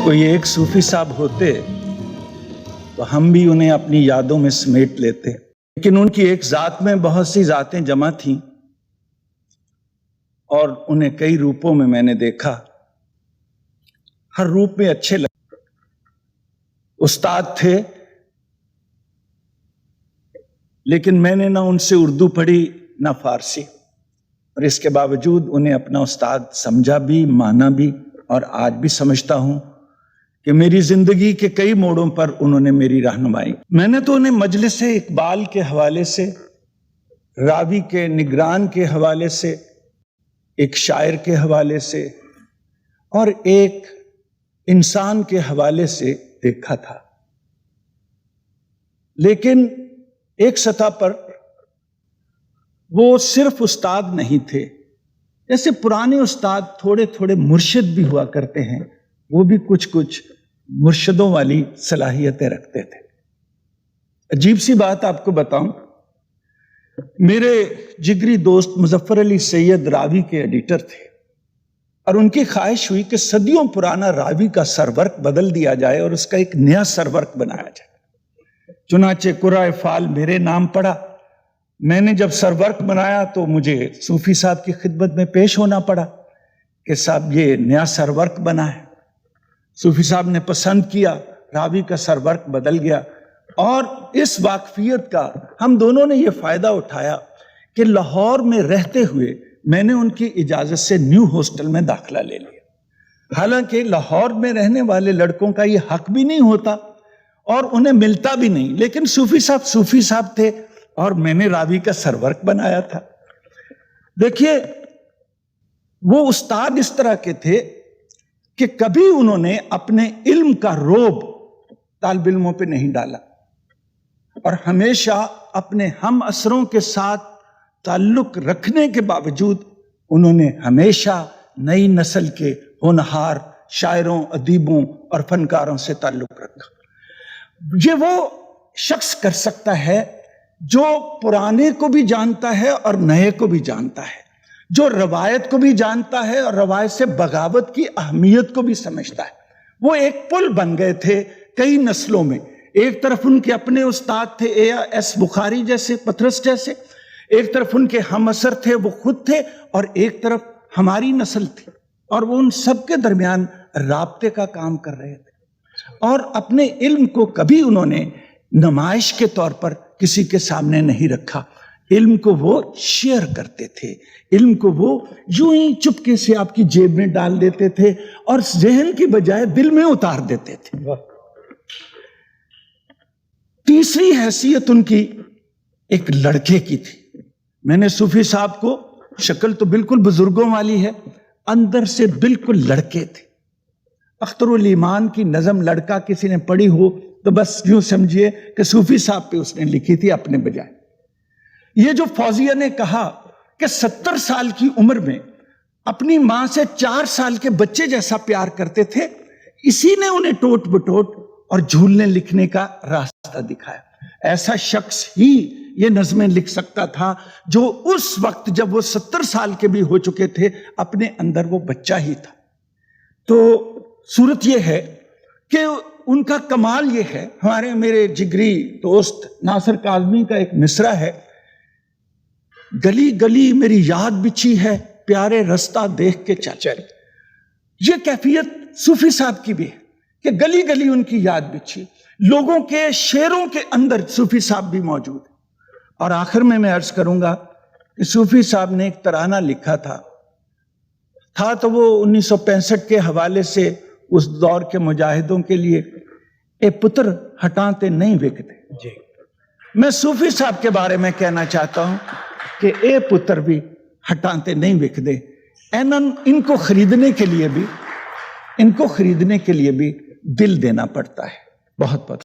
کوئی ایک صوفی صاحب ہوتے تو ہم بھی انہیں اپنی یادوں میں سمیٹ لیتے، لیکن ان کی ایک ذات میں بہت سی ذاتیں جمع تھیں اور انہیں کئی روپوں میں نے دیکھا، ہر روپ میں اچھے لگے۔ استاد تھے لیکن میں نے نہ ان سے اردو پڑھی نہ فارسی، اور اس کے باوجود انہیں اپنا استاد سمجھا بھی، مانا بھی، اور آج بھی سمجھتا ہوں کہ میری زندگی کے کئی موڑوں پر انہوں نے میری رہنمائی۔ میں نے تو انہیں مجلس اقبال کے حوالے سے، راوی کے نگران کے حوالے سے، ایک شاعر کے حوالے سے اور ایک انسان کے حوالے سے دیکھا تھا، لیکن ایک سطح پر وہ صرف استاد نہیں تھے۔ جیسے پرانے استاد تھوڑے تھوڑے مرشد بھی ہوا کرتے ہیں، وہ بھی کچھ مرشدوں والی صلاحیتیں رکھتے تھے۔ عجیب سی بات آپ کو بتاؤں، میرے جگری دوست مظفر علی سید راوی کے ایڈیٹر تھے، اور ان کی خواہش ہوئی کہ صدیوں پرانا راوی کا سرورق بدل دیا جائے اور اس کا ایک نیا سرورق بنایا جائے۔ چنانچہ قرائے فال میرے نام پڑا۔ میں نے جب سرورق بنایا تو مجھے صوفی صاحب کی خدمت میں پیش ہونا پڑا کہ صاحب یہ نیا سرورق بنا ہے۔ صوفی صاحب نے پسند کیا، راوی کا سرورق بدل گیا، اور اس واقفیت کا ہم دونوں نے یہ فائدہ اٹھایا کہ لاہور میں رہتے ہوئے میں نے ان کی اجازت سے نیو ہاسٹل میں داخلہ لے لیا۔ حالانکہ لاہور میں رہنے والے لڑکوں کا یہ حق بھی نہیں ہوتا اور انہیں ملتا بھی نہیں، لیکن صوفی صاحب تھے اور میں نے راوی کا سرورق بنایا تھا۔ دیکھیے، وہ استاد اس طرح کے تھے کہ کبھی انہوں نے اپنے علم کا روب طالب علموں پہ نہیں ڈالا، اور ہمیشہ اپنے ہم عصروں کے ساتھ تعلق رکھنے کے باوجود انہوں نے ہمیشہ نئی نسل کے ہونہار شاعروں، ادیبوں اور فنکاروں سے تعلق رکھا۔ یہ وہ شخص کر سکتا ہے جو پرانے کو بھی جانتا ہے اور نئے کو بھی جانتا ہے، جو روایت کو بھی جانتا ہے اور روایت سے بغاوت کی اہمیت کو بھی سمجھتا ہے۔ وہ ایک پل بن گئے تھے کئی نسلوں میں۔ ایک طرف ان کے اپنے استاد تھے A.S. بخاری جیسے، پطرس جیسے، ایک طرف ان کے ہم عصر تھے، وہ خود تھے، اور ایک طرف ہماری نسل تھی، اور وہ ان سب کے درمیان رابطے کا کام کر رہے تھے۔ اور اپنے علم کو کبھی انہوں نے نمائش کے طور پر کسی کے سامنے نہیں رکھا۔ علم کو وہ شیئر کرتے تھے، علم کو وہ یوں ہی چپکے سے آپ کی جیب میں ڈال دیتے تھے اور ذہن کی بجائے دل میں اتار دیتے تھے۔ تیسری حیثیت ان کی ایک لڑکے کی تھی۔ میں نے صوفی صاحب کو، شکل تو بالکل بزرگوں والی ہے، اندر سے بالکل لڑکے تھے۔ اختر الایمان کی نظم لڑکا کسی نے پڑھی ہو تو بس یوں سمجھیے کہ صوفی صاحب پہ اس نے لکھی تھی اپنے بجائے۔ یہ جو فوزیہ نے کہا کہ 70 سال کی عمر میں اپنی ماں سے 4 سال کے بچے جیسا پیار کرتے تھے، اسی نے انہیں ٹوٹ بٹوٹ اور جھولنے لکھنے کا راستہ دکھایا۔ ایسا شخص ہی یہ نظمیں لکھ سکتا تھا جو اس وقت جب وہ 70 سال کے بھی ہو چکے تھے، اپنے اندر وہ بچہ ہی تھا۔ تو صورت یہ ہے کہ ان کا کمال یہ ہے، میرے جگری دوست ناصر کاظمی کا ایک مصرع ہے، گلی گلی میری یاد بچھی ہے، پیارے رستہ دیکھ کے چل۔ یہ کیفیت صوفی صاحب کی بھی ہے کہ گلی گلی ان کی یاد بچھی، لوگوں کے شعروں کے اندر صوفی صاحب بھی موجود ہے۔ اور آخر میں عرض کروں گا کہ صوفی صاحب نے ایک ترانہ لکھا تھا تو وہ 1965 کے حوالے سے اس دور کے مجاہدوں کے لیے، اے پتر ہٹاتے نہیں وکتے۔ میں صوفی صاحب کے بارے میں کہنا چاہتا ہوں کہ اے پتر بھی ہٹاتے نہیں وکتے۔ ان کو خریدنے کے لیے بھی دل دینا پڑتا ہے۔ بہت بہت